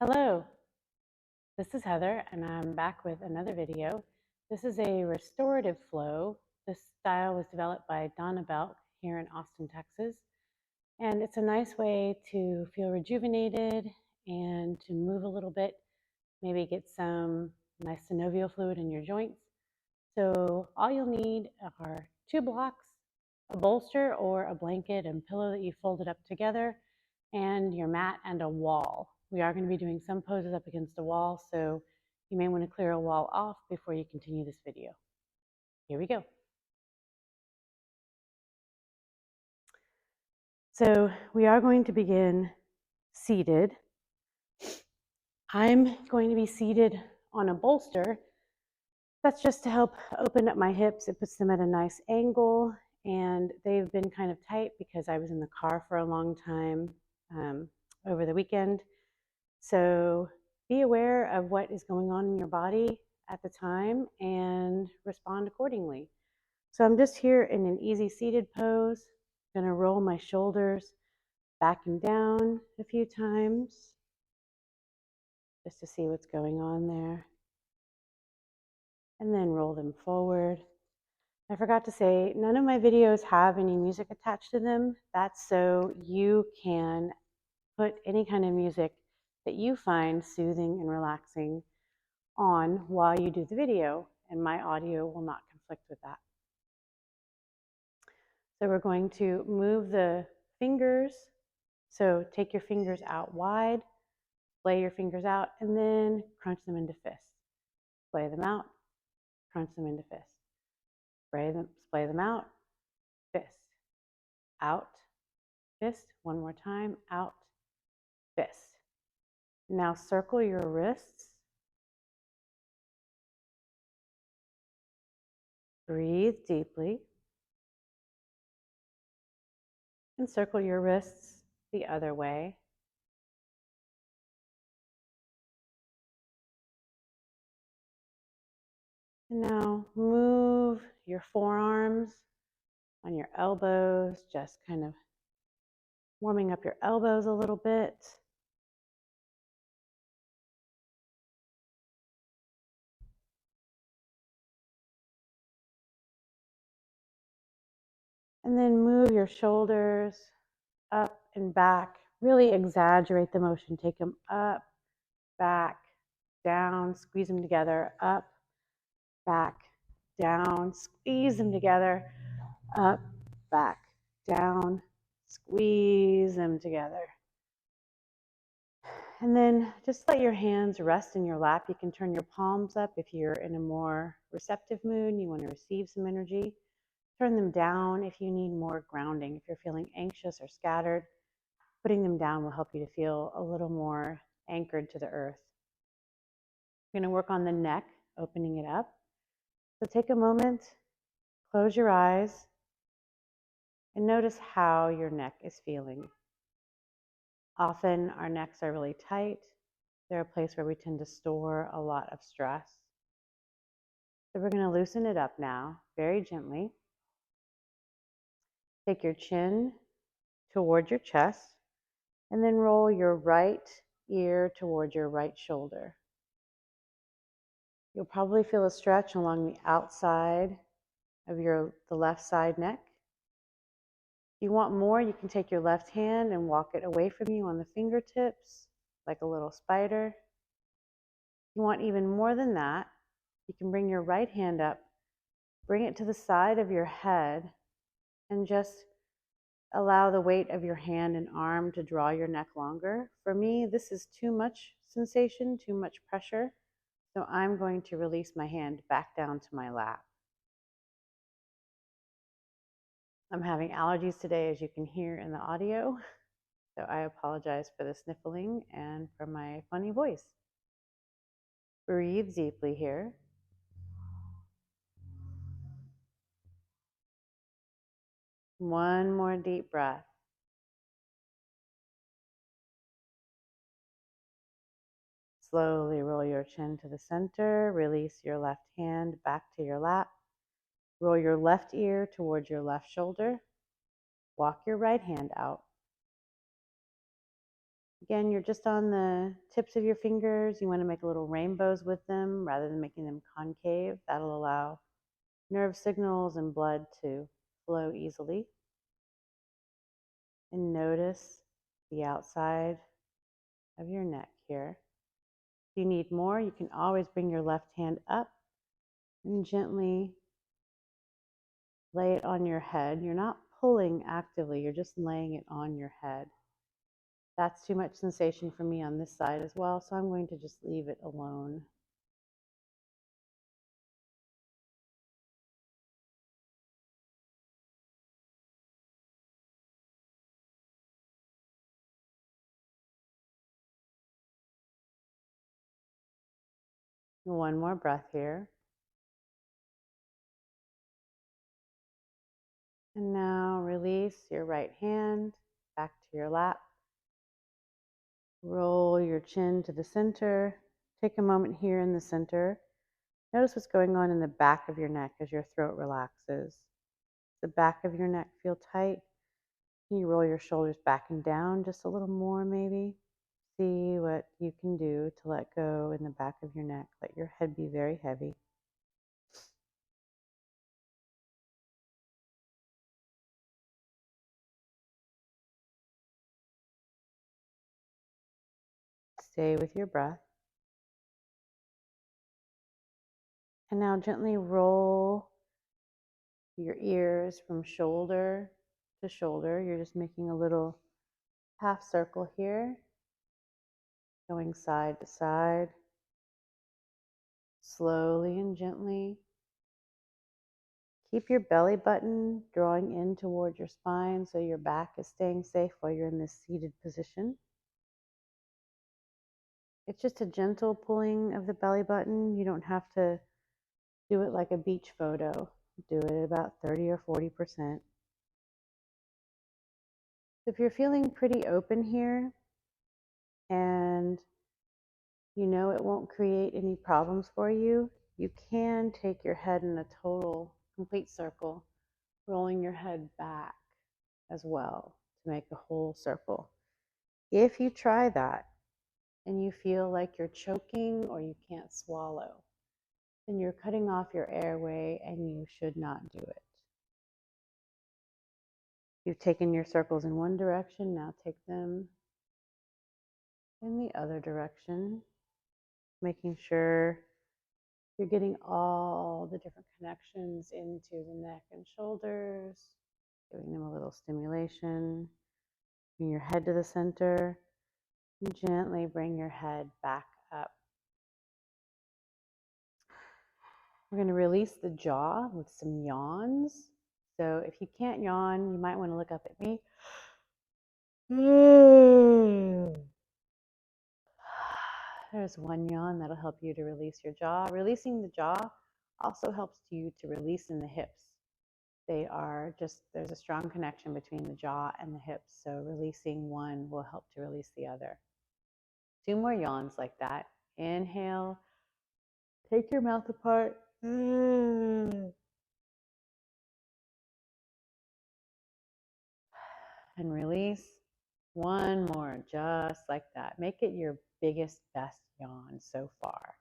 Hello, this is Heather, and I'm back with another video. This is a restorative flow. This style was developed by Donna Belk here in Austin, Texas, and it's a nice way to feel rejuvenated and to move a little bit, maybe get some nice synovial fluid in your joints. So all you'll need are 2 blocks, a bolster or a blanket and pillow that you folded up together, and your mat and a wall. We are going to be doing some poses up against a wall, so you may want to clear a wall off before you continue this video. Here we go. So we are going to begin seated. I'm going to be seated on a bolster. That's just to help open up my hips. It puts them at a nice angle, and they've been kind of tight because I was in the car for a long time over the weekend. So be aware of what is going on in your body at the time and respond accordingly. So I'm just here in an easy seated pose. I'm going to roll my shoulders back and down a few times just to see what's going on there. And then roll them forward. I forgot to say, none of my videos have any music attached to them. That's so you can put any kind of music that you find soothing and relaxing on while you do the video, and my audio will not conflict with that. So we're going to move the fingers. So take your fingers out wide, splay your fingers out, and then crunch them into fists. Splay them out, crunch them into fists. Splay them out, fist. Out, fist. One more time, out, fist. Now circle your wrists. Breathe deeply. And circle your wrists the other way. And now move your forearms on your elbows, just kind of warming up your elbows a little bit. And then move your shoulders up and back. Really exaggerate the motion. Take them up, back, down, squeeze them together, up, back, down, squeeze them together, up, back, down, squeeze them together. And then just let your hands rest in your lap. You can turn your palms up if you're in a more receptive mood and you want to receive some energy. Turn them down if you need more grounding. If you're feeling anxious or scattered, putting them down will help you to feel a little more anchored to the earth. We're going to work on the neck, opening it up. So take a moment, close your eyes, and notice how your neck is feeling. Often our necks are really tight. They're a place where we tend to store a lot of stress. So we're going to loosen it up now, very gently. Take your chin toward your chest, and then roll your right ear toward your right shoulder. You'll probably feel a stretch along the outside of the left side neck. If you want more, you can take your left hand and walk it away from you on the fingertips, like a little spider. If you want even more than that, you can bring your right hand up, bring it to the side of your head, and just allow the weight of your hand and arm to draw your neck longer. For me, this is too much sensation, too much pressure, so I'm going to release my hand back down to my lap. I'm having allergies today, as you can hear in the audio, so I apologize for the sniffling and for my funny voice. Breathe deeply here. One more deep breath. Slowly roll your chin to the center. Release your left hand back to your lap. Roll your left ear towards your left shoulder. Walk your right hand out. Again, you're just on the tips of your fingers. You want to make little rainbows with them rather than making them concave. That'll allow nerve signals and blood to flow easily. And notice the outside of your neck here. If you need more, you can always bring your left hand up and gently lay it on your head. You're not pulling actively, you're just laying it on your head. That's too much sensation for me on this side as well, so I'm going to just leave it alone. One more breath here. And now release your right hand back to your lap. Roll your chin to the center. Take a moment here in the center. Notice what's going on in the back of your neck as your throat relaxes. The back of your neck feel tight. Can you roll your shoulders back and down just a little more maybe? See what you can do to let go in the back of your neck. Let your head be very heavy. Stay with your breath. And now gently roll your ears from shoulder to shoulder. You're just making a little half circle here, going side to side, slowly and gently. Keep your belly button drawing in toward your spine so your back is staying safe while you're in this seated position. It's just a gentle pulling of the belly button. You don't have to do it like a beach photo. Do it at about 30 or 40%. If you're feeling pretty open here and you know it won't create any problems for you, you can take your head in a total, complete circle, rolling your head back as well to make a whole circle. If you try that and you feel like you're choking or you can't swallow, then you're cutting off your airway and you should not do it. You've taken your circles in one direction, now take them in the other direction, making sure you're getting all the different connections into the neck and shoulders, giving them a little stimulation. Bring your head to the center and gently bring your head back up. We're going to release the jaw with some yawns. So if you can't yawn, you might want to look up at me. There's one yawn that'll help you to release your jaw. Releasing the jaw also helps you to release in the hips. There's a strong connection between the jaw and the hips. So releasing one will help to release the other. 2 more yawns like that. Inhale, take your mouth apart. And release. One more, just like that. Make it your biggest, best yawn so far.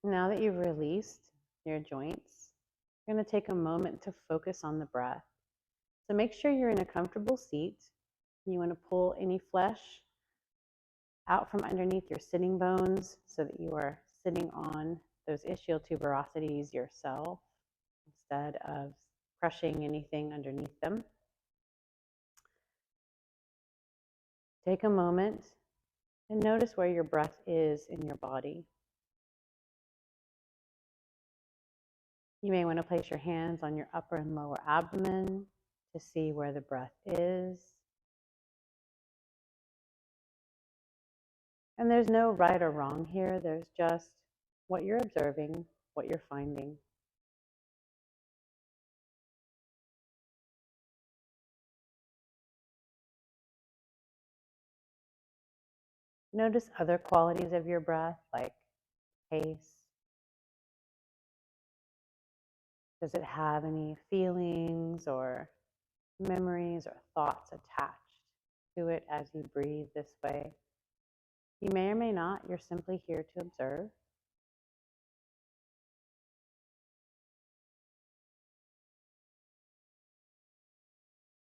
Now that you've released your joints, you're going to take a moment to focus on the breath. So make sure you're in a comfortable seat. You want to pull any flesh out from underneath your sitting bones so that you are sitting on those ischial tuberosities yourself instead of crushing anything underneath them. Take a moment and notice where your breath is in your body. You may want to place your hands on your upper and lower abdomen to see where the breath is. And there's no right or wrong here. There's just what you're observing, what you're finding. Notice other qualities of your breath, like pace. Does it have any feelings or memories or thoughts attached to it as you breathe this way? You may or may not. You're simply here to observe.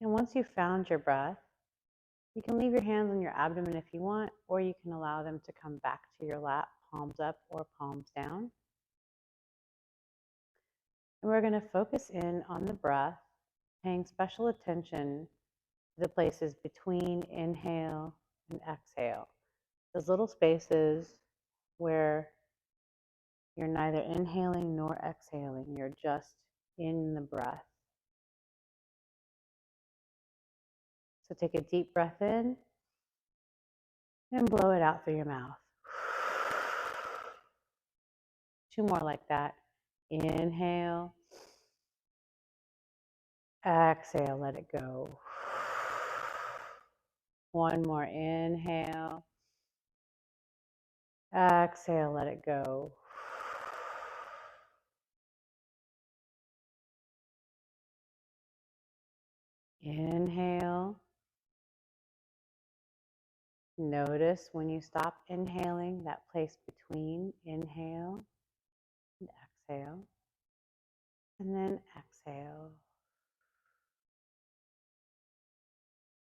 And once you've found your breath, you can leave your hands on your abdomen if you want, or you can allow them to come back to your lap, palms up or palms down. And we're going to focus in on the breath, paying special attention to the places between inhale and exhale. Those little spaces where you're neither inhaling nor exhaling, you're just in the breath. So take a deep breath in and blow it out through your mouth. 2 more like that. Inhale, exhale, let it go. 1 more inhale, exhale, let it go. Inhale. Notice when you stop inhaling, that place between inhale and exhale. And then exhale.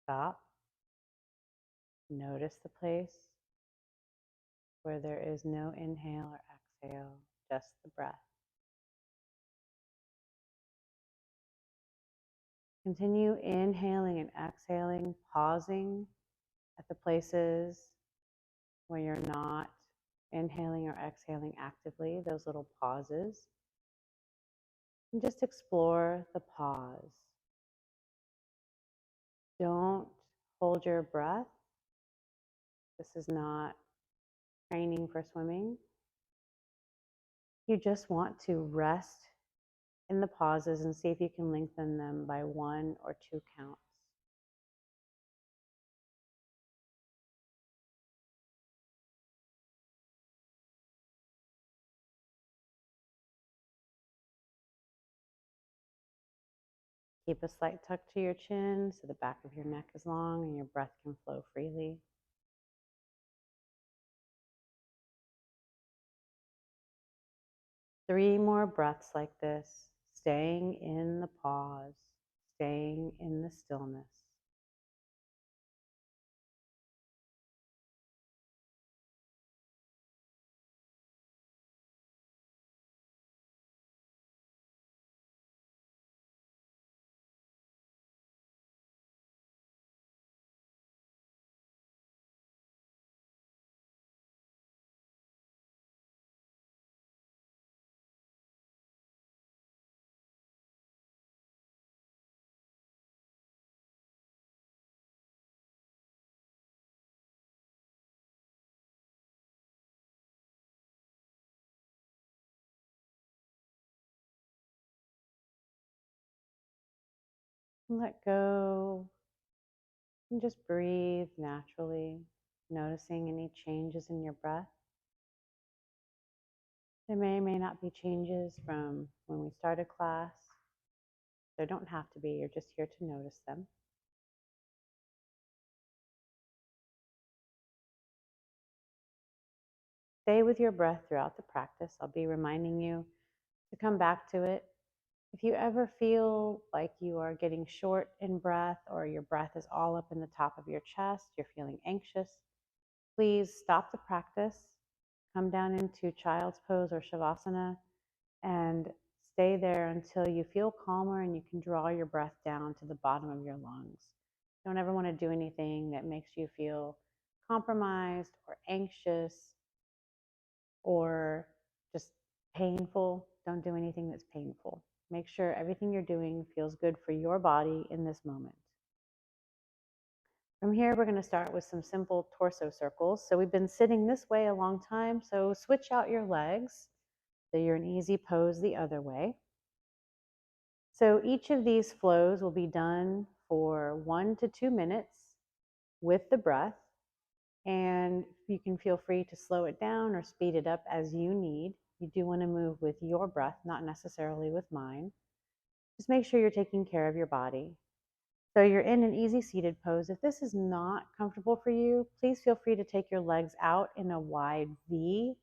Stop. Notice the place where there is no inhale or exhale, just the breath. Continue inhaling and exhaling, pausing at the places where you're not inhaling or exhaling actively, those little pauses. And just explore the pause. Don't hold your breath. This is not training for swimming. You just want to rest in the pauses and see if you can lengthen them by 1 or 2 counts. Keep a slight tuck to your chin so the back of your neck is long and your breath can flow freely. Three more breaths like this, staying in the pause, staying in the stillness. Let go and just breathe naturally, noticing any changes in your breath. There may or may not be changes from when we started class. There don't have to be, you're just here to notice them. Stay with your breath throughout the practice. I'll be reminding you to come back to it. If you ever feel like you are getting short in breath or your breath is all up in the top of your chest, you're feeling anxious, please stop the practice, come down into child's pose or shavasana, and stay there until you feel calmer and you can draw your breath down to the bottom of your lungs. Don't ever want to do anything that makes you feel compromised or anxious or just painful. Don't do anything that's painful. Make sure everything you're doing feels good for your body in this moment. From here, we're going to start with some simple torso circles. So we've been sitting this way a long time, so switch out your legs so you're in easy pose the other way. So each of these flows will be done for 1 to 2 minutes with the breath. And you can feel free to slow it down or speed it up as you need. You do want to move with your breath, not necessarily with mine. Just make sure you're taking care of your body. So you're in an easy seated pose. If this is not comfortable for you, please feel free to take your legs out in a wide V,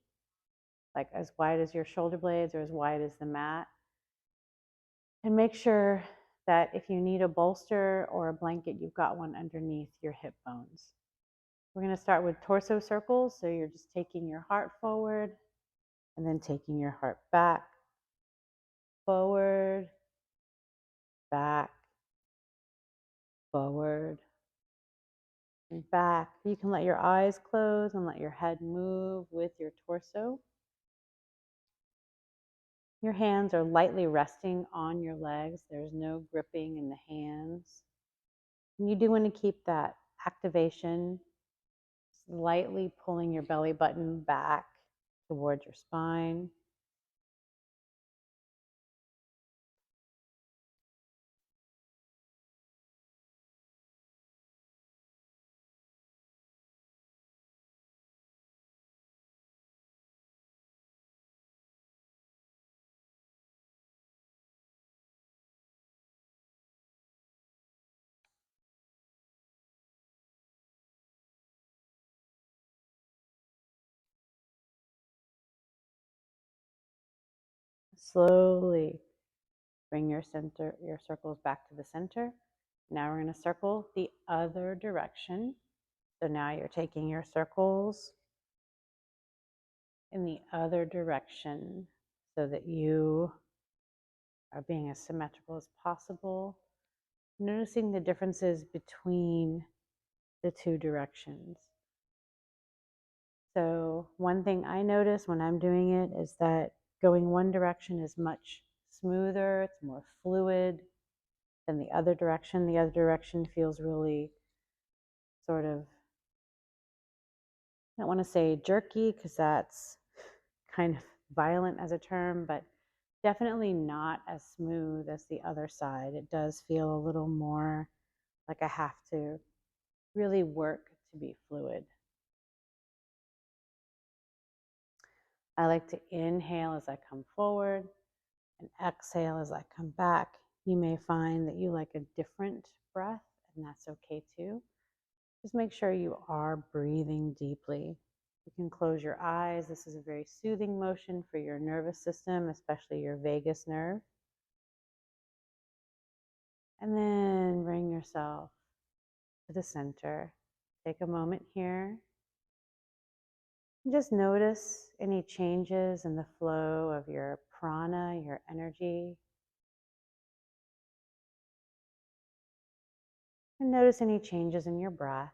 like as wide as your shoulder blades or as wide as the mat. And make sure that if you need a bolster or a blanket, you've got one underneath your hip bones. We're going to start with torso circles. So you're just taking your heart forward and then taking your heart back, forward, back, forward, and back. You can let your eyes close and let your head move with your torso. Your hands are lightly resting on your legs. There's no gripping in the hands. And you do want to keep that activation, slightly pulling your belly button back towards your spine. Slowly bring your circles back to the center. Now we're going to circle the other direction. So now you're taking your circles in the other direction so that you are being as symmetrical as possible. Noticing the differences between the two directions. So one thing I notice when I'm doing it is that going one direction is much smoother, it's more fluid than the other direction. The other direction feels really sort of, I don't want to say jerky because that's kind of violent as a term, but definitely not as smooth as the other side. It does feel a little more like I have to really work to be fluid. I like to inhale as I come forward and exhale as I come back. You may find that you like a different breath, and that's okay too. Just make sure you are breathing deeply. You can close your eyes. This is a very soothing motion for your nervous system, especially your vagus nerve. And then bring yourself to the center. Take a moment here. And just notice any changes in the flow of your prana, your energy. And notice any changes in your breath.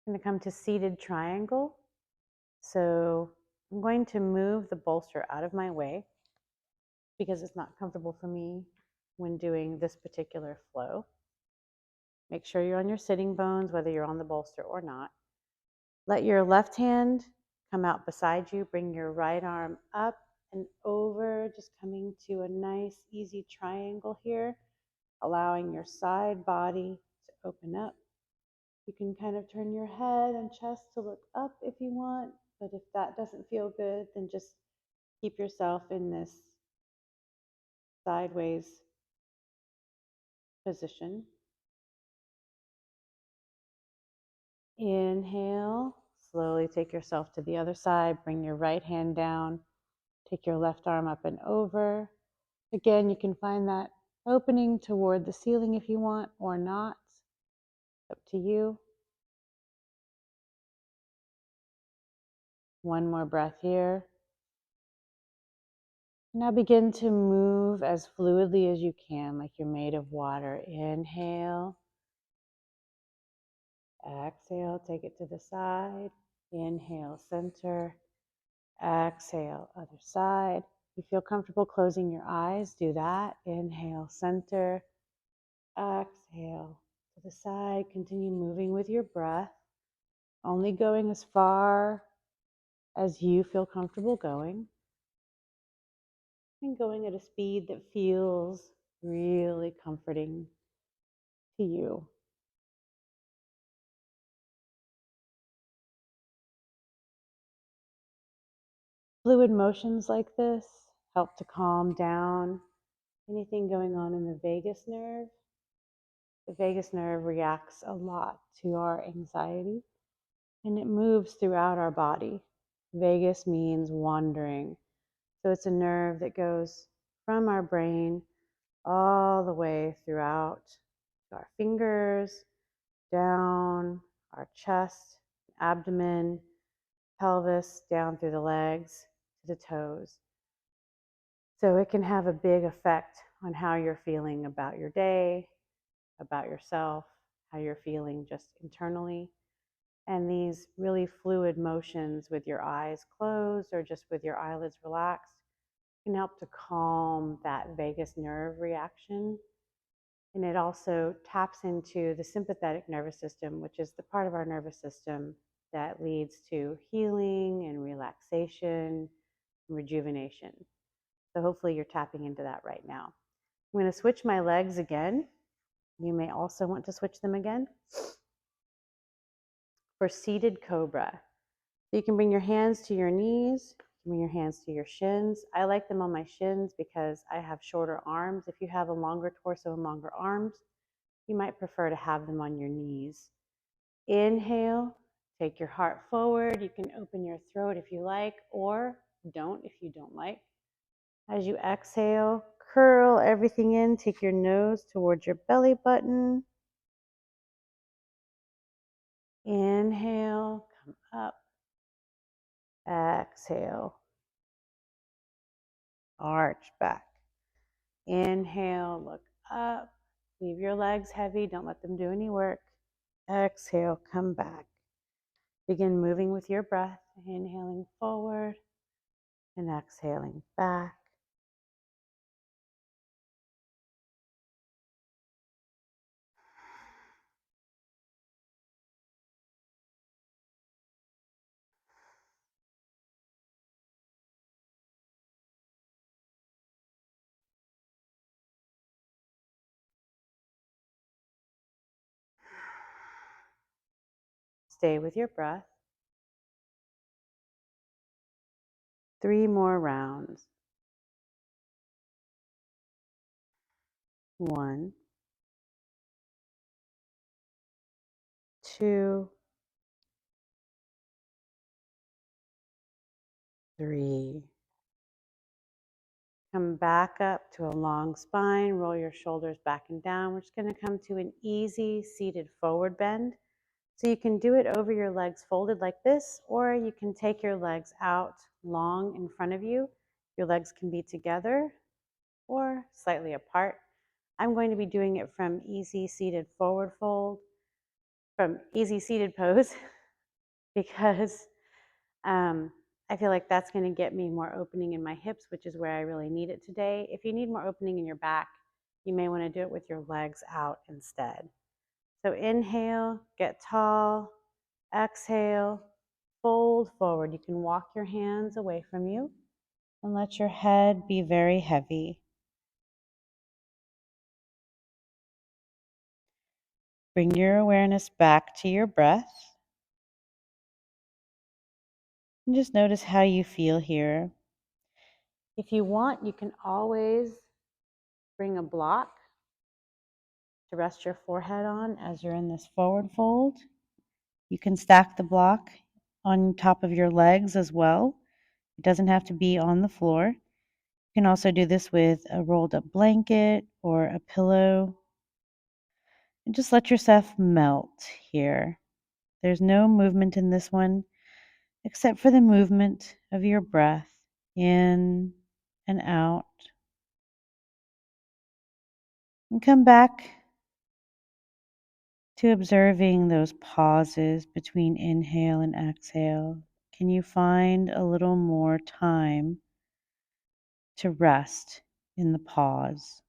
I'm going to come to seated triangle. So I'm going to move the bolster out of my way because it's not comfortable for me when doing this particular flow. Make sure you're on your sitting bones, whether you're on the bolster or not. Let your left hand come out beside you. Bring your right arm up and over, just coming to a nice, easy triangle here, allowing your side body to open up. You can kind of turn your head and chest to look up if you want, but if that doesn't feel good, then just keep yourself in this sideways position. Inhale, slowly take yourself to the other side. Bring your right hand down. Take your left arm up and over. Again, you can find that opening toward the ceiling if you want or not. Up to you. One more breath here. Now begin to move as fluidly as you can, like you're made of water. Inhale. Exhale, take it to the side. Inhale, center. Exhale, other side. If you feel comfortable closing your eyes, do that. Inhale, center. Exhale to the side. Continue moving with your breath, only going as far as you feel comfortable going. and going at a speed that feels really comforting to you. Fluid motions like this help to calm down anything going on in the vagus nerve. The vagus nerve reacts a lot to our anxiety and it moves throughout our body. Vagus means wandering. So it's a nerve that goes from our brain all the way throughout our fingers, down our chest, abdomen, pelvis, down through the legs to the toes. So it can have a big effect on how you're feeling about your day, about yourself, how you're feeling just internally. And these really fluid motions with your eyes closed or just with your eyelids relaxed can help to calm that vagus nerve reaction. And it also taps into the sympathetic nervous system, which is the part of our nervous system that leads to healing and relaxation and rejuvenation. So hopefully you're tapping into that right now. I'm going to switch my legs again. You may also want to switch them again for seated cobra. So you can bring your hands to your knees, bring your hands to your shins. I like them on my shins because I have shorter arms. If you have a longer torso and longer arms, you might prefer to have them on your knees. Inhale, take your heart forward. You can open your throat if you like, or don't if you don't like. As you exhale, curl everything in. Take your nose towards your belly button. Inhale, come up. Exhale, arch back. Inhale, look up. Leave your legs heavy. Don't let them do any work. Exhale, come back. Begin moving with your breath. Inhaling forward and exhaling back. Stay with your breath. 3 more rounds. 1, 2, 3. Come back up to a long spine. Roll your shoulders back and down. We're just going to come to an easy seated forward bend. So you can do it over your legs folded like this, or you can take your legs out long in front of you. Your legs can be together or slightly apart. I'm going to be doing it from easy seated forward fold, from easy seated pose, because I feel like that's going to get me more opening in my hips, which is where I really need it today. If you need more opening in your back, you may want to do it with your legs out instead. So inhale, get tall, exhale, fold forward. You can walk your hands away from you and let your head be very heavy. Bring your awareness back to your breath. And just notice how you feel here. If you want, you can always bring a block to rest your forehead on as you're in this forward fold. You can stack the block on top of your legs as well. It doesn't have to be on the floor. You can also do this with a rolled up blanket or a pillow. And just let yourself melt here. There's no movement in this one except for the movement of your breath in and out. And come back to observing those pauses between inhale and exhale. Can you find a little more time to rest in the pause?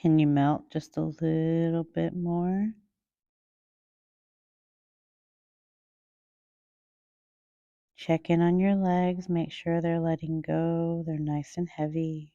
Can you melt just a little bit more? Check in on your legs, make sure they're letting go, they're nice and heavy.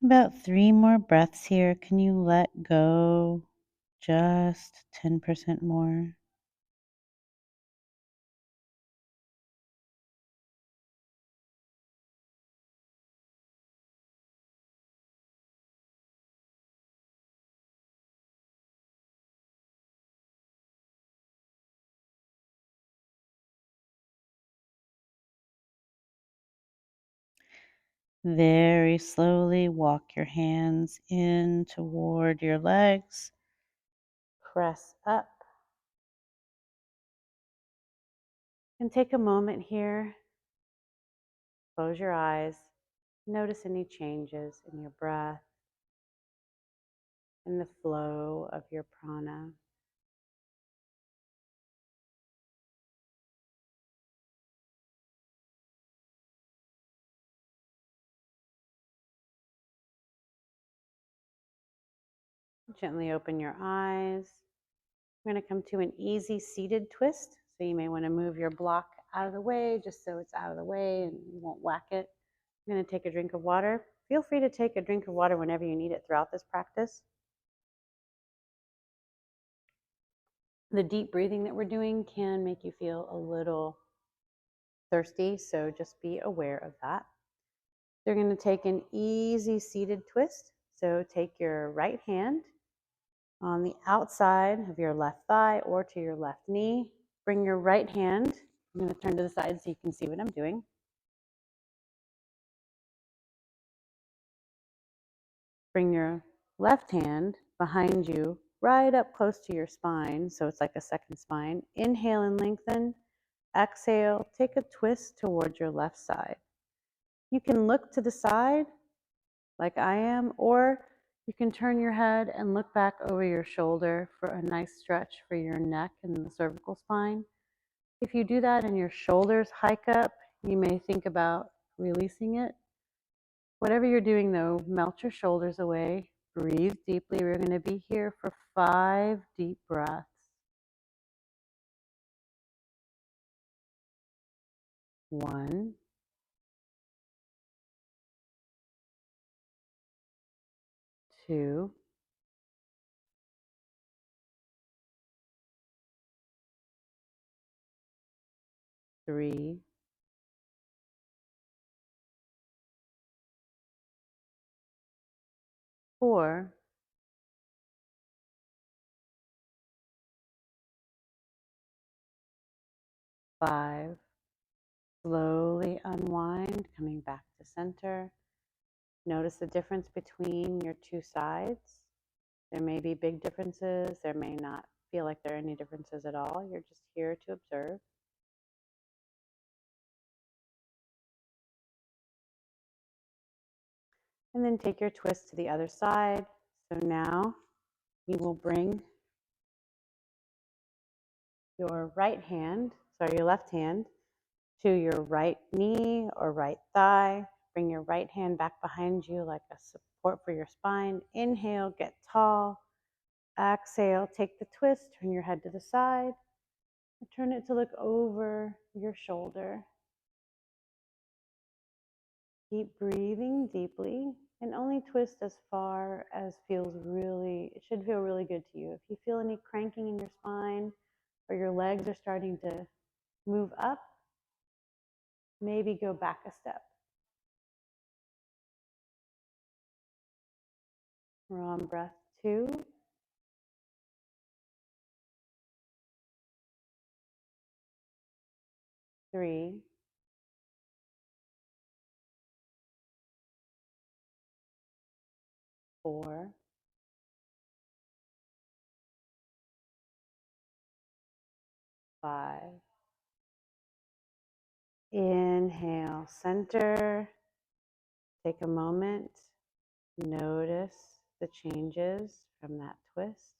About 3 more breaths here. Can you let go just 10% more? Very slowly walk your hands in toward your legs. Press up. And take a moment here. Close your eyes. Notice any changes in your breath and the flow of your prana. Gently open your eyes. We're going to come to an easy seated twist. So you may want to move your block out of the way just so it's out of the way and you won't whack it. I'm going to take a drink of water. Feel free to take a drink of water whenever you need it throughout this practice. The deep breathing that we're doing can make you feel a little thirsty, so just be aware of that. You're going to take an easy seated twist. So take your right hand on the outside of your left thigh or to your left knee. Bring your right hand. I'm going to turn to the side so you can see what I'm doing. Bring your left hand behind you, right up close to your spine, so it's like a second spine. Inhale and lengthen. Exhale, take a twist towards your left side. You can look to the side like I am, or you can turn your head and look back over your shoulder for a nice stretch for your neck and the cervical spine. If you do that and your shoulders hike up, you may think about releasing it. Whatever you're doing though, melt your shoulders away, breathe deeply. We're going to be here for 5 deep breaths. 1, 2, 3, 4, 5. Slowly unwind, coming back to center. Notice the difference between your two sides. There may be big differences. There may not feel like there are any differences at all. You're just here to observe. And then take your twist to the other side. So now you will bring your your left hand to your right knee or right thigh. Bring your right hand back behind you like a support for your spine. Inhale, get tall. Exhale, take the twist, turn your head to the side. Turn it to look over your shoulder. Keep breathing deeply and only twist as far as it should feel really good to you. If you feel any cranking in your spine or your legs are starting to move up, maybe go back a step. We're on breath 2. 3, 4, 5. Inhale, center. Take a moment. Notice the changes from that twist.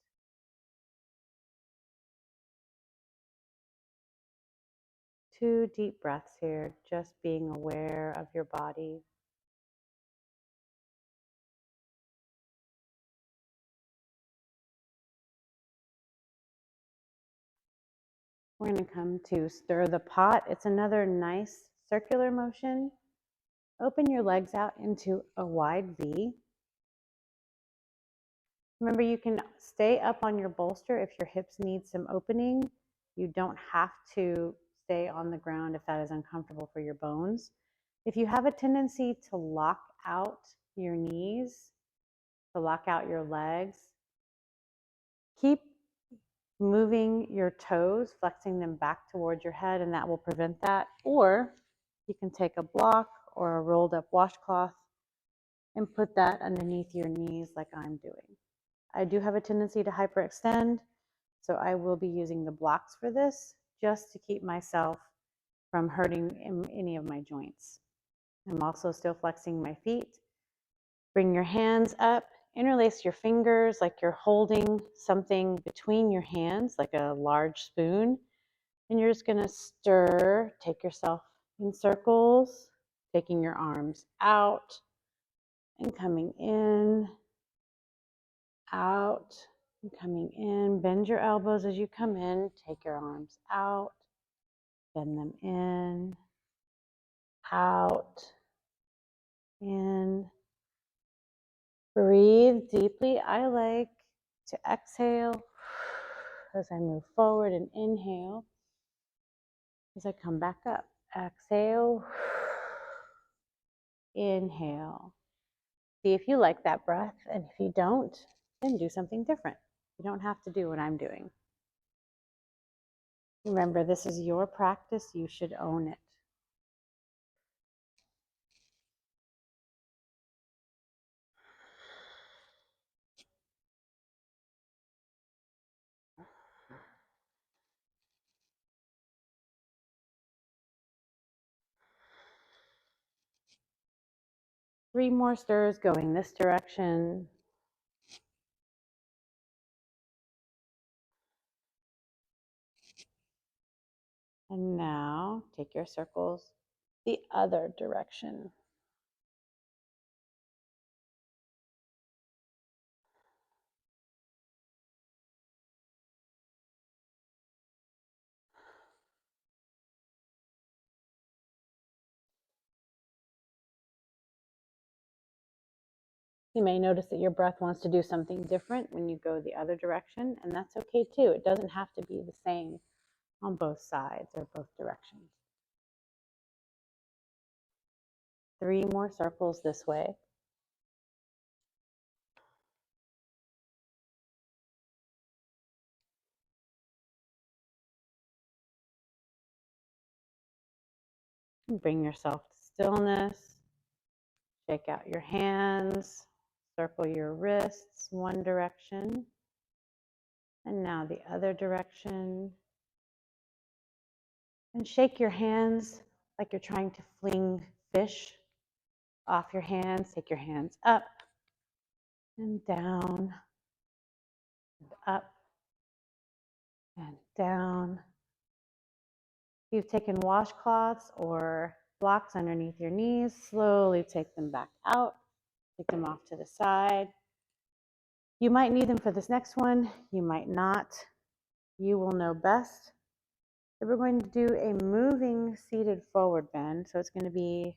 2 deep breaths here, just being aware of your body. We're going to come to stir the pot. It's another nice circular motion. Open your legs out into a wide V. Remember, you can stay up on your bolster if your hips need some opening. You don't have to stay on the ground if that is uncomfortable for your bones. If you have a tendency to lock out your knees, to lock out your legs, keep moving your toes, flexing them back towards your head, and that will prevent that. Or you can take a block or a rolled up washcloth and put that underneath your knees like I'm doing. I do have a tendency to hyperextend, so I will be using the blocks for this just to keep myself from hurting any of my joints. I'm also still flexing my feet. Bring your hands up, interlace your fingers like you're holding something between your hands, like a large spoon, and you're just gonna stir, take yourself in circles, taking your arms out and coming in, out, and coming in. Bend your elbows as you come in, take your arms out, bend them in, out, in. Breathe deeply. I like to exhale as I move forward and inhale as I come back up. Exhale, inhale. See if you like that breath, and if you don't, then do something different. You don't have to do what I'm doing. Remember, this is your practice. You should own it. Three more stirs going this direction. And now take your circles the other direction. You may notice that your breath wants to do something different when you go the other direction, and that's okay too. It doesn't have to be the same on both sides or both directions. 3 more circles this way. And bring yourself to stillness. Shake out your hands. Circle your wrists one direction. And now the other direction. And shake your hands like you're trying to fling fish off your hands. Take your hands up and down, and up and down. If you've taken washcloths or blocks underneath your knees, slowly take them back out. Take them off to the side. You might need them for this next one. You might not. You will know best. So we're going to do a moving seated forward bend. So it's going to be,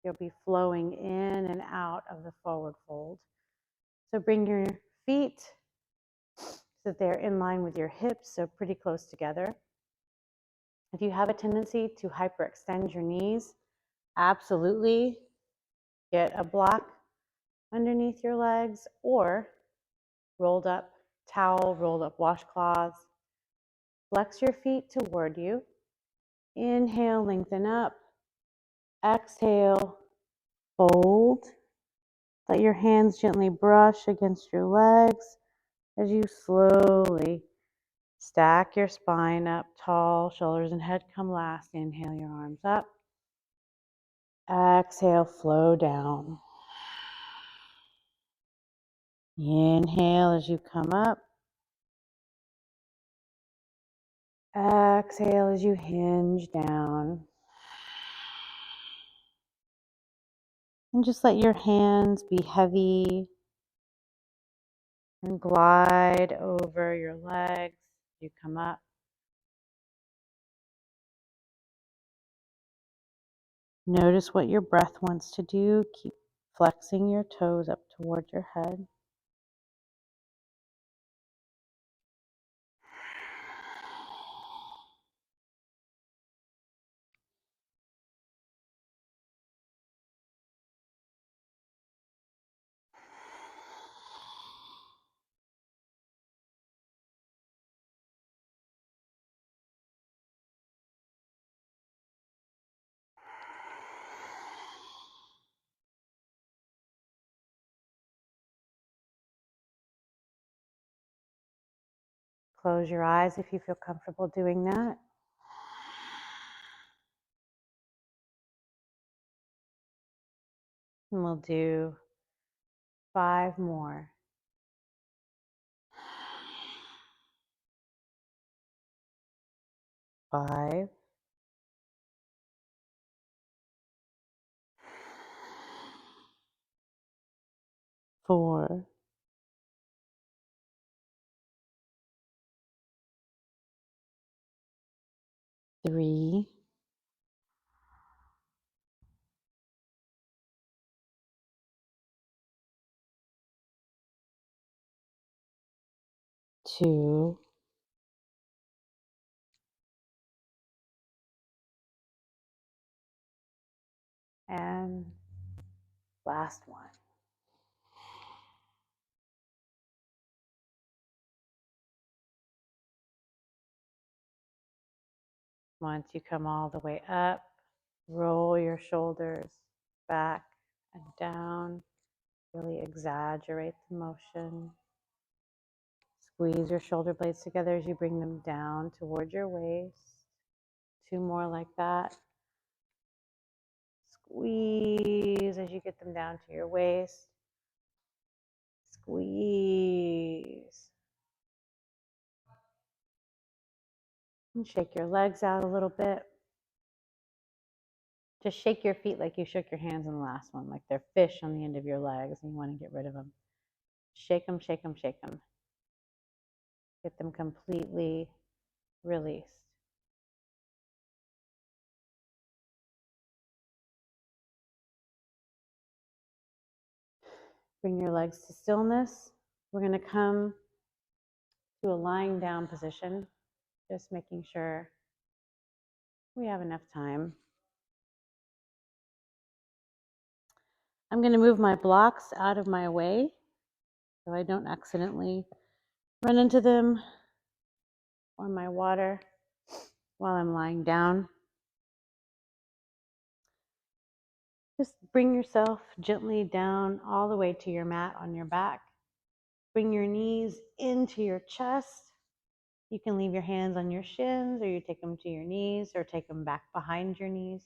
you'll be flowing in and out of the forward fold. So bring your feet so that they're in line with your hips, so pretty close together. If you have a tendency to hyperextend your knees, absolutely get a block underneath your legs or rolled up towel, rolled up washcloths. Flex your feet toward you. Inhale, lengthen up. Exhale, fold. Let your hands gently brush against your legs as you slowly Stack your spine up tall, shoulders and head come last. Inhale your arms up. Exhale, flow down. Inhale as you come up. Exhale as you hinge down. And just let your hands be heavy and glide over your legs as you come up. Notice what your breath wants to do. Keep flexing your toes up toward your head. Close your eyes if you feel comfortable doing that. And we'll do 5 more. 5, 4, 3, 2, and last one. Once you come all the way up, roll your shoulders back and down. Really exaggerate the motion. Squeeze your shoulder blades together as you bring them down toward your waist. 2 more like that. Squeeze as you get them down to your waist. Squeeze. And shake your legs out a little bit. Just shake your feet like you shook your hands in the last one, like they're fish on the end of your legs and you want to get rid of them. Shake them, shake them, shake them. Get them completely released. Bring your legs to stillness. We're going to come to a lying down position, just making sure we have enough time. I'm going to move my blocks out of my way so I don't accidentally run into them or my water while I'm lying down. Just bring yourself gently down all the way to your mat on your back. Bring your knees into your chest. You can leave your hands on your shins, or you take them to your knees, or take them back behind your knees.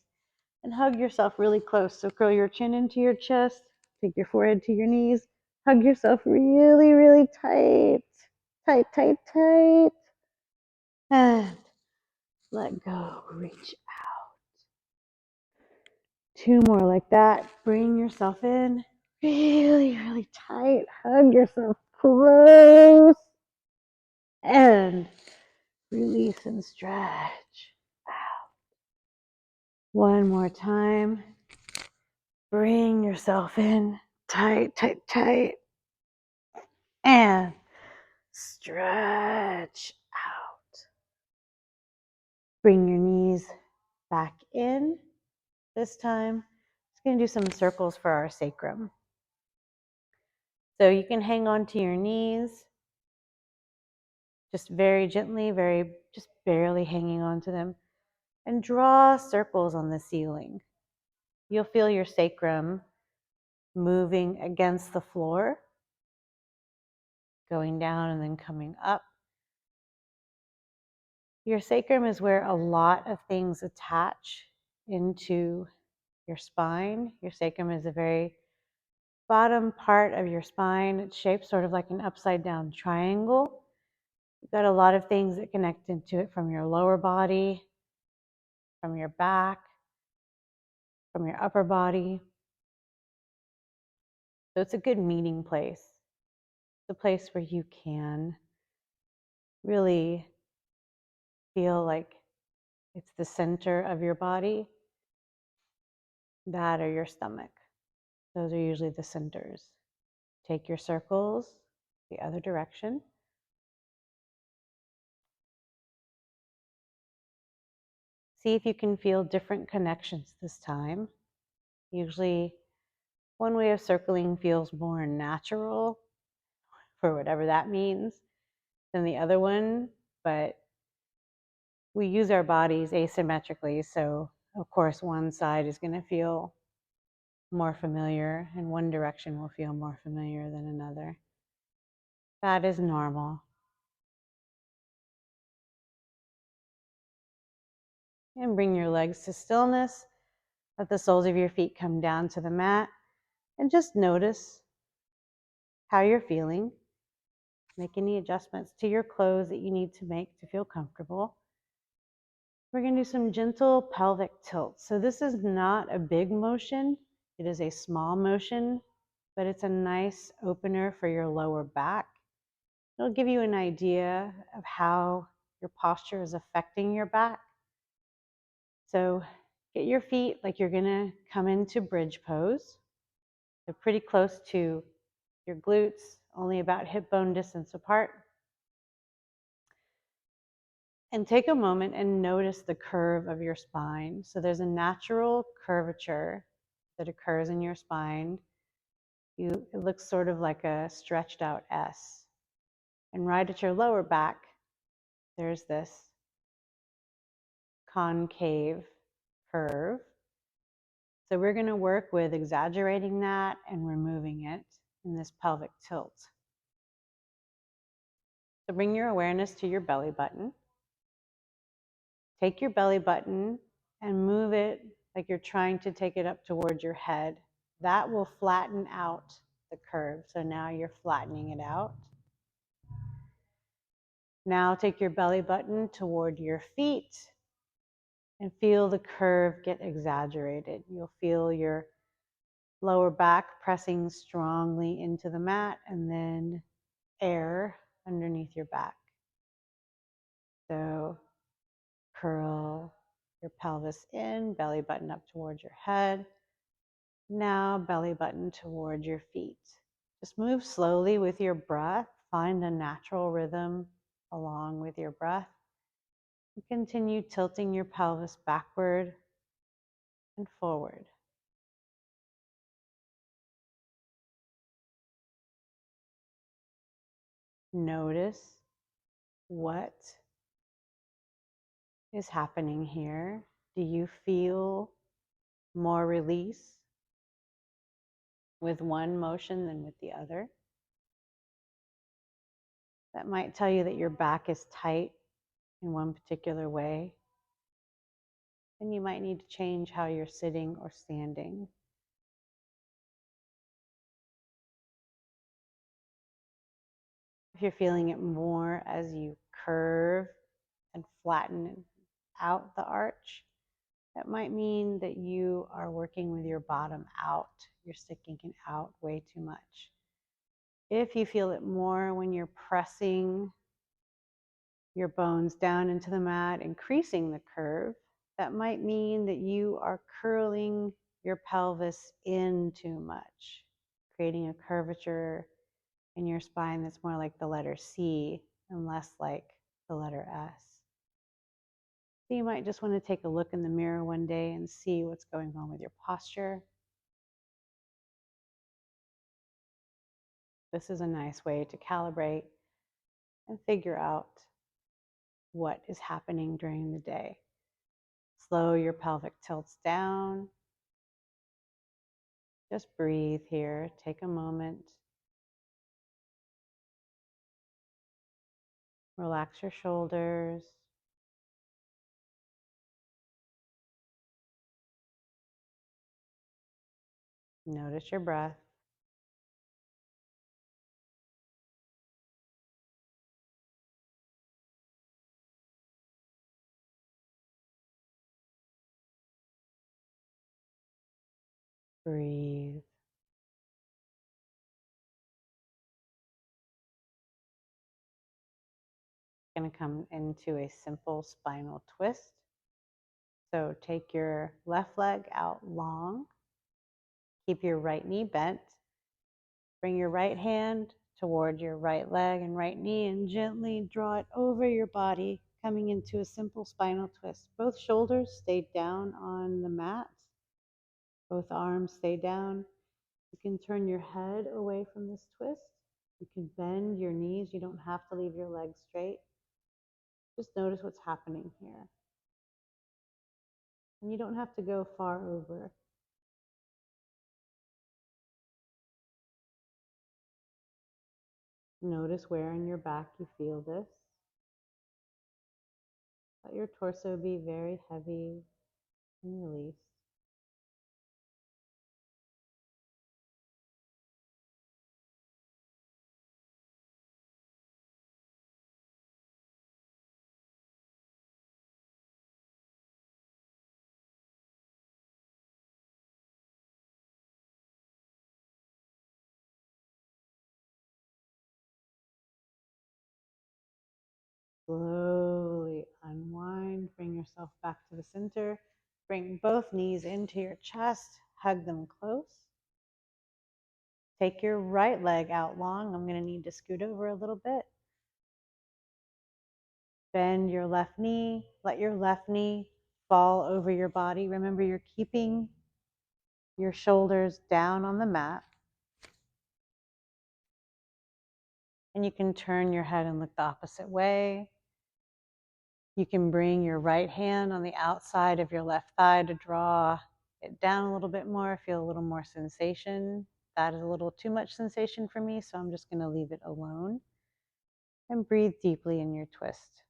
And hug yourself really close. So curl your chin into your chest, take your forehead to your knees, hug yourself really, really tight. Tight, tight, tight. And let go, reach out. 2 more like that. Bring yourself in really, really tight. Hug yourself close. And release and stretch out. 1 more time. Bring yourself in tight, tight, tight. And stretch out. Bring your knees back in. This time, just going to do some circles for our sacrum. So you can hang on to your knees, just very gently, just barely hanging on to them, and draw circles on the ceiling. You'll feel your sacrum moving against the floor, going down and then coming up. Your sacrum is where a lot of things attach into your spine. Your sacrum is the very bottom part of your spine. It's shaped sort of like an upside down triangle. You've got a lot of things that connect into it from your lower body, from your back, from your upper body. So it's a good meeting place. It's a place where you can really feel like it's the center of your body, that or your stomach. Those are usually the centers. Take your circles the other direction. See if you can feel different connections this time. Usually, one way of circling feels more natural, for whatever that means, than the other one, but we use our bodies asymmetrically, so of course one side is going to feel more familiar and one direction will feel more familiar than another. That is normal. And bring your legs to stillness. Let the soles of your feet come down to the mat and just notice how you're feeling. Make any adjustments to your clothes that you need to make to feel comfortable. We're going to do some gentle pelvic tilts. So this is not a big motion. It is a small motion, but it's a nice opener for your lower back. It'll give you an idea of how your posture is affecting your back. So get your feet like you're going to come into bridge pose. They're pretty close to your glutes, only about hip bone distance apart. And take a moment and notice the curve of your spine. So there's a natural curvature that occurs in your spine. It looks sort of like a stretched out S. And right at your lower back, there's this concave curve. So we're going to work with exaggerating that and removing it in this pelvic tilt. So bring your awareness to your belly button. Take your belly button and move it like you're trying to take it up towards your head. That will flatten out the curve. So now you're flattening it out. Now take your belly button toward your feet and feel the curve get exaggerated. You'll feel your lower back pressing strongly into the mat and then air underneath your back. So curl your pelvis in, belly button up towards your head. Now belly button towards your feet. Just move slowly with your breath. Find a natural rhythm along with your breath. And continue tilting your pelvis backward and forward. Notice what is happening here. Do you feel more release with one motion than with the other? That might tell you that your back is tight in one particular way, and you might need to change how you're sitting or standing. If you're feeling it more as you curve and flatten out the arch, that might mean that you are working with your bottom out. You're sticking it out way too much. If you feel it more when you're pressing your bones down into the mat, increasing the curve, that might mean that you are curling your pelvis in too much, creating a curvature in your spine that's more like the letter C and less like the letter S. So you might just want to take a look in the mirror one day and see what's going on with your posture. This is a nice way to calibrate and figure out what is happening during the day. Slow your pelvic tilts down. Just breathe here. Take a moment. Relax your shoulders. Notice your breath. Breathe. Going to come into a simple spinal twist. So take your left leg out long. Keep your right knee bent. Bring your right hand toward your right leg and right knee and gently draw it over your body, coming into a simple spinal twist. Both shoulders stay down on the mat. Both arms stay down. You can turn your head away from this twist. You can bend your knees. You don't have to leave your legs straight. Just notice what's happening here. And you don't have to go far over. Notice where in your back you feel this. Let your torso be very heavy and release. Slowly unwind, bring yourself back to the center. Bring both knees into your chest, hug them close. Take your right leg out long. I'm going to need to scoot over a little bit. Bend your left knee. Let your left knee fall over your body. Remember, you're keeping your shoulders down on the mat. And you can turn your head and look the opposite way. You can bring your right hand on the outside of your left thigh to draw it down a little bit more, feel a little more sensation. That is a little too much sensation for me, so I'm just going to leave it alone. And breathe deeply in your twist.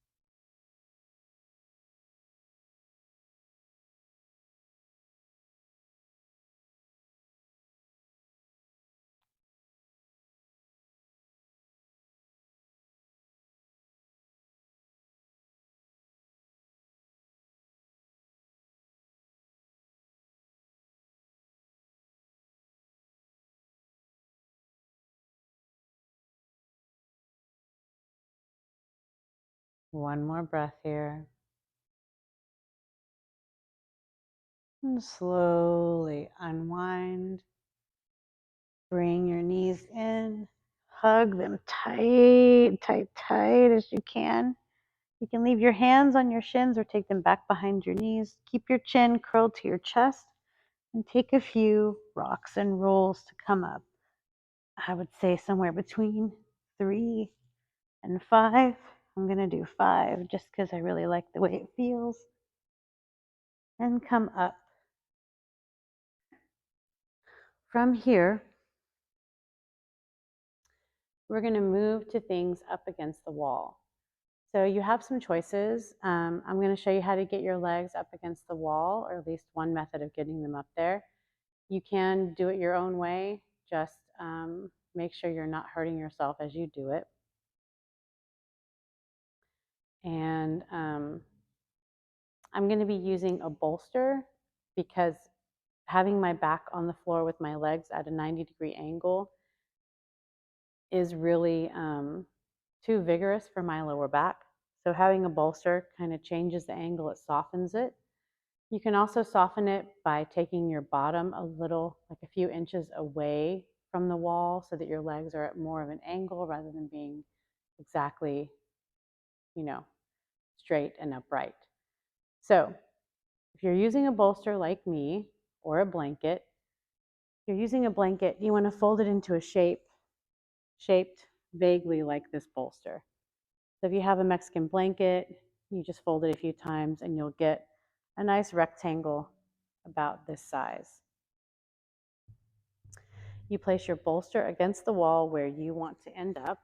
One more breath here. And slowly unwind. Bring your knees in. Hug them tight, tight, tight as you can. You can leave your hands on your shins or take them back behind your knees. Keep your chin curled to your chest and take a few rocks and rolls to come up. I would say somewhere between 3 and 5. I'm going to do 5 just because I really like the way it feels. And come up. From here, we're going to move to things up against the wall. So you have some choices. I'm going to show you how to get your legs up against the wall, or at least one method of getting them up there. You can do it your own way. Just make sure you're not hurting yourself as you do it. And I'm going to be using a bolster because having my back on the floor with my legs at a 90-degree angle is really too vigorous for my lower back. So having a bolster kind of changes the angle, it softens it. You can also soften it by taking your bottom a little, like a few inches away from the wall so that your legs are at more of an angle rather than being exactly, straight and upright. So if you're using a bolster like me or a blanket, if you're using a blanket, you want to fold it into a shape shaped vaguely like this bolster. So if you have a Mexican blanket, you just fold it a few times and you'll get a nice rectangle about this size. You place your bolster against the wall where you want to end up.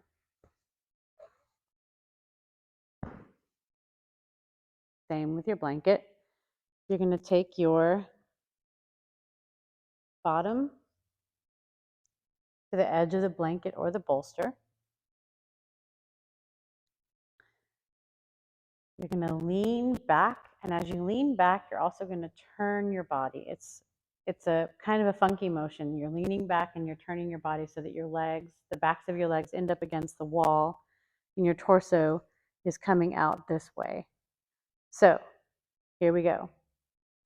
Same with your blanket. You're going to take your bottom to the edge of the blanket or the bolster. You're going to lean back, and as you lean back, you're also going to turn your body. It's a kind of a funky motion. You're leaning back and you're turning your body so that your legs, the backs of your legs end up against the wall, and your torso is coming out this way. So here we go.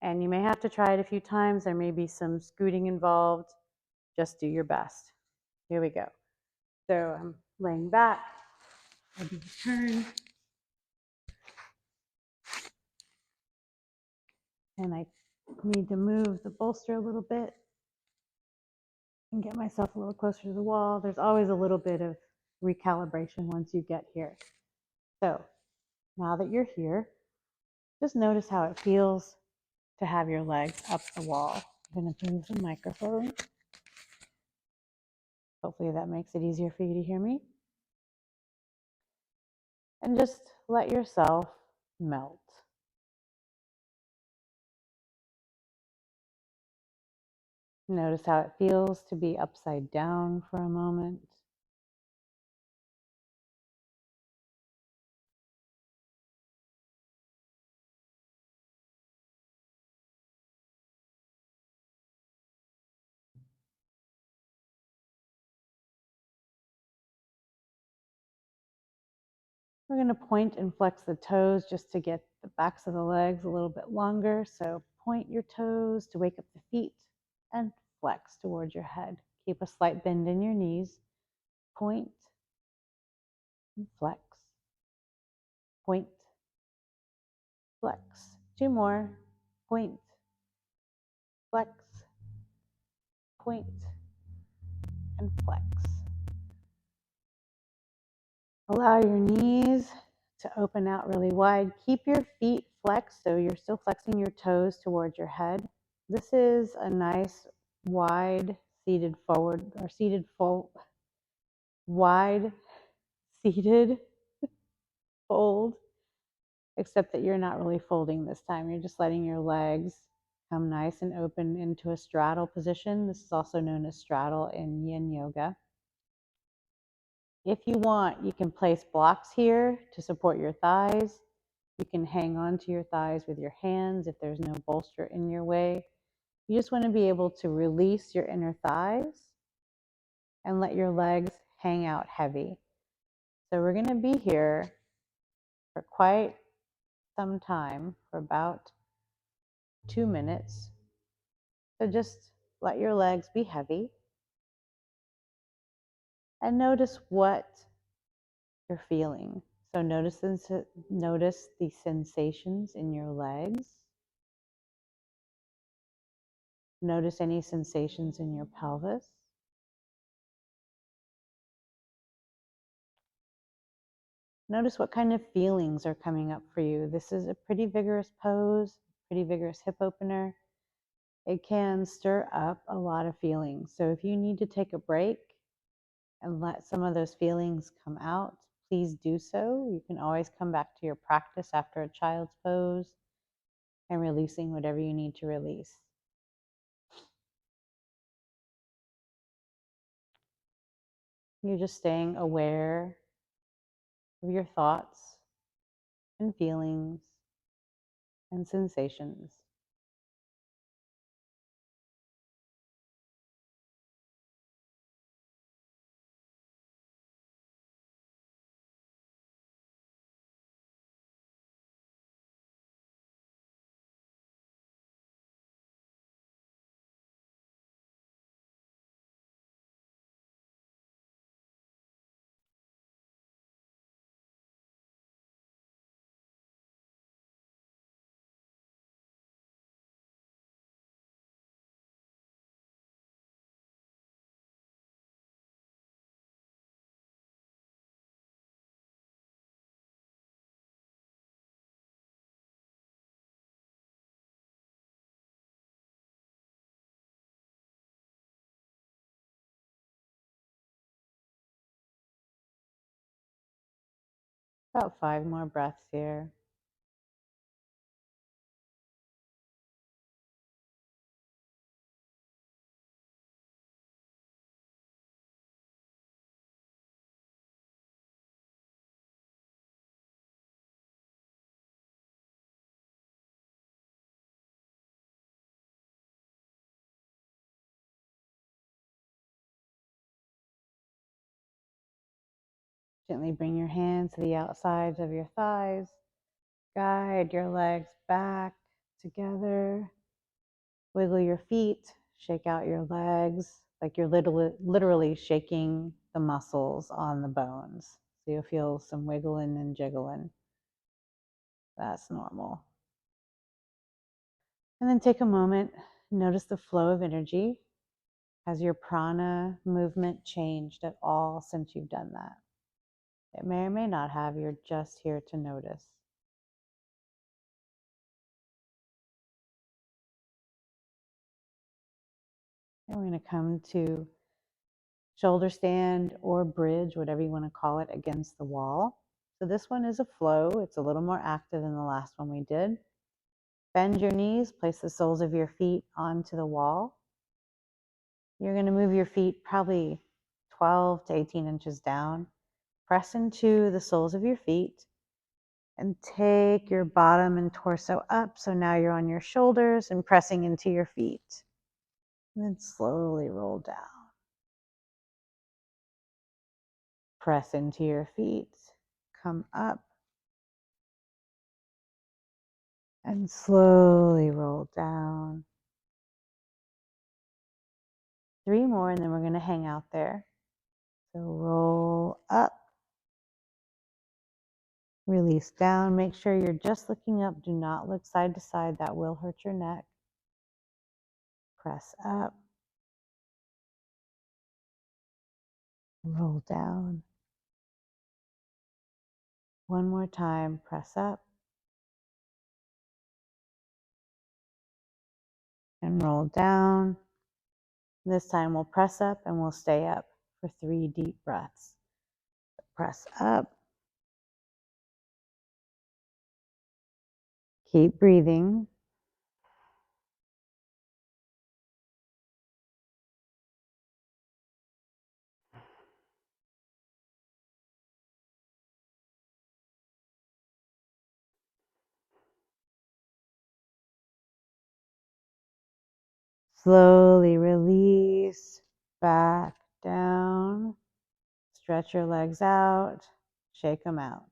And you may have to try it a few times. There may be some scooting involved. Just do your best. Here we go. So I'm laying back. I do the turn. And I need to move the bolster a little bit and get myself a little closer to the wall. There's always a little bit of recalibration once you get here. So now that you're here, just notice how it feels to have your legs up the wall. I'm going to move the microphone. Hopefully that makes it easier for you to hear me. And just let yourself melt. Notice how it feels to be upside down for a moment. We're going to point and flex the toes just to get the backs of the legs a little bit longer. So point your toes to wake up the feet and flex towards your head. Keep a slight bend in your knees. Point and flex. Point, flex. Two more. Point, flex, point, and flex. Allow your knees to open out really wide. Keep your feet flexed so you're still flexing your toes towards your head. This is a nice wide seated forward or seated fold, wide seated fold, except that you're not really folding this time. You're just letting your legs come nice and open into a straddle position. This is also known as straddle in yin yoga. If you want, you can place blocks here to support your thighs. You can hang on to your thighs with your hands if there's no bolster in your way. You just want to be able to release your inner thighs and let your legs hang out heavy. So we're going to be here for quite some time, for about 2 minutes. So just let your legs be heavy and notice what you're feeling. So notice the sensations in your legs. Notice any sensations in your pelvis. Notice what kind of feelings are coming up for you. This is a pretty vigorous pose, pretty vigorous hip opener. It can stir up a lot of feelings. So if you need to take a break and let some of those feelings come out, please do so. You can always come back to your practice after a child's pose and releasing whatever you need to release. You're just staying aware of your thoughts and feelings and sensations. About 5 more breaths here. Gently bring your hands to the outsides of your thighs. Guide your legs back together. Wiggle your feet. Shake out your legs like you're literally shaking the muscles on the bones. So you'll feel some wiggling and jiggling. That's normal. And then take a moment, notice the flow of energy. Has your prana movement changed at all since you've done that? It may or may not have, you're just here to notice. And we're going to come to shoulder stand or bridge, whatever you want to call it, against the wall. So this one is a flow. It's a little more active than the last one we did. Bend your knees, place the soles of your feet onto the wall. You're going to move your feet probably 12 to 18 inches down. Press into the soles of your feet and take your bottom and torso up. So now you're on your shoulders and pressing into your feet. And then slowly roll down. Press into your feet. Come up. And slowly roll down. 3 more, and then we're going to hang out there. So roll up. Release down. Make sure you're just looking up. Do not look side to side. That will hurt your neck. Press up. Roll down. One more time. Press up. And roll down. This time we'll press up and we'll stay up for 3 deep breaths. Press up. Keep breathing. Slowly release back down. Stretch your legs out. Shake them out.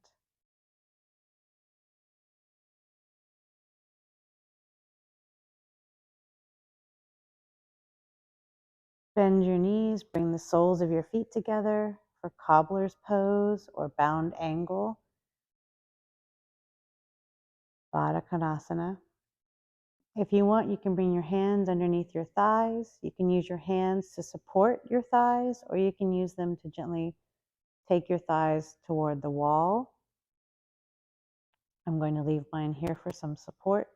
Bend your knees, bring the soles of your feet together for cobbler's pose or bound angle. Baddha Konasana. If you want, you can bring your hands underneath your thighs. You can use your hands to support your thighs, or you can use them to gently take your thighs toward the wall. I'm going to leave mine here for some support.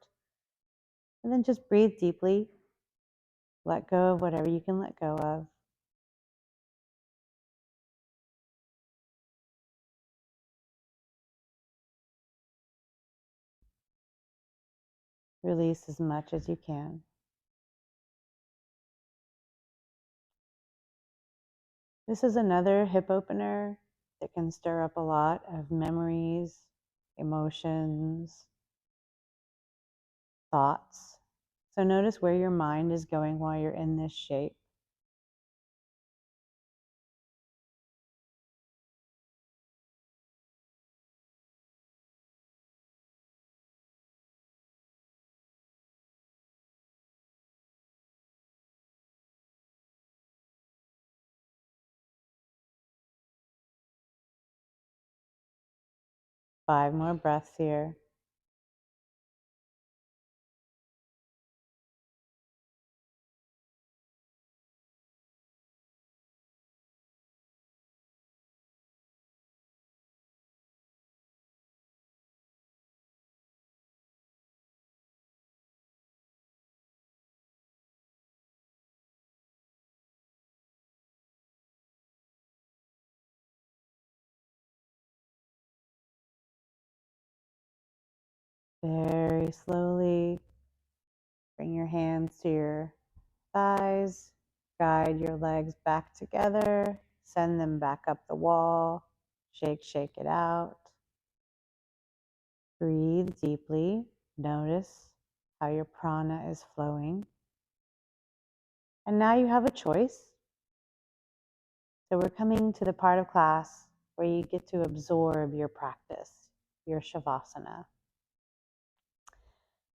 And then just breathe deeply. Let go of whatever you can let go of. Release as much as you can. This is another hip opener that can stir up a lot of memories, emotions, thoughts. So notice where your mind is going while you're in this shape. Five more breaths here. Very slowly, bring your hands to your thighs. Guide your legs back together. Send them back up the wall. Shake, shake it out. Breathe deeply. Notice how your prana is flowing. And now you have a choice. So we're coming to the part of class where you get to absorb your practice, your Shavasana.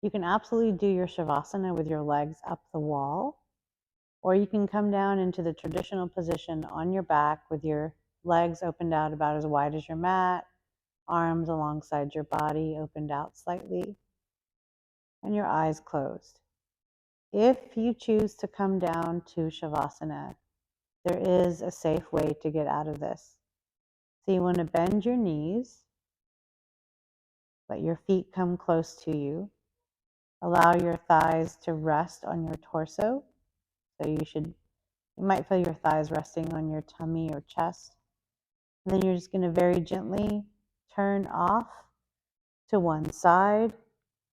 You can absolutely do your Shavasana with your legs up the wall, or you can come down into the traditional position on your back with your legs opened out about as wide as your mat, arms alongside your body opened out slightly, and your eyes closed. If you choose to come down to Shavasana, there is a safe way to get out of this. So you want to bend your knees, let your feet come close to you, allow your thighs to rest on your torso. So you might feel your thighs resting on your tummy or chest. And then you're just going to very gently turn off to one side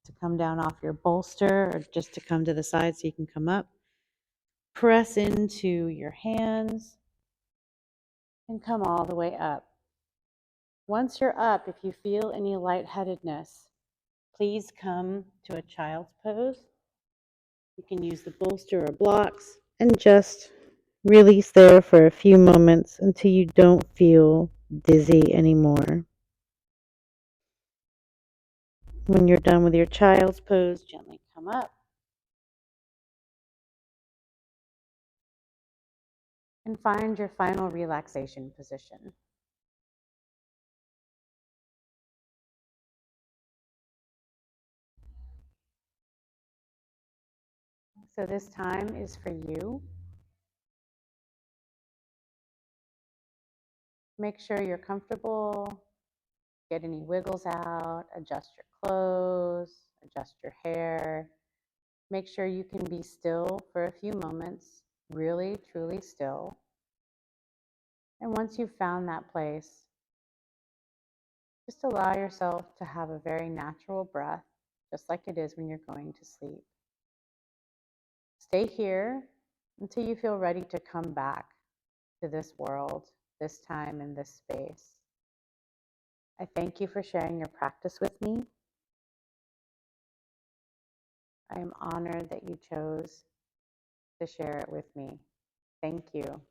to come down off your bolster, or just to come to the side so you can come up. Press into your hands and come all the way up. Once you're up, if you feel any lightheadedness, please come to a child's pose. You can use the bolster or blocks and just release there for a few moments until you don't feel dizzy anymore. When you're done with your child's pose, gently come up and find your final relaxation position. So this time is for you. Make sure you're comfortable. Get any wiggles out, adjust your clothes, adjust your hair. Make sure you can be still for a few moments, really, truly still. And once you've found that place, just allow yourself to have a very natural breath, just like it is when you're going to sleep. Stay here until you feel ready to come back to this world, this time, and this space. I thank you for sharing your practice with me. I am honored that you chose to share it with me. Thank you.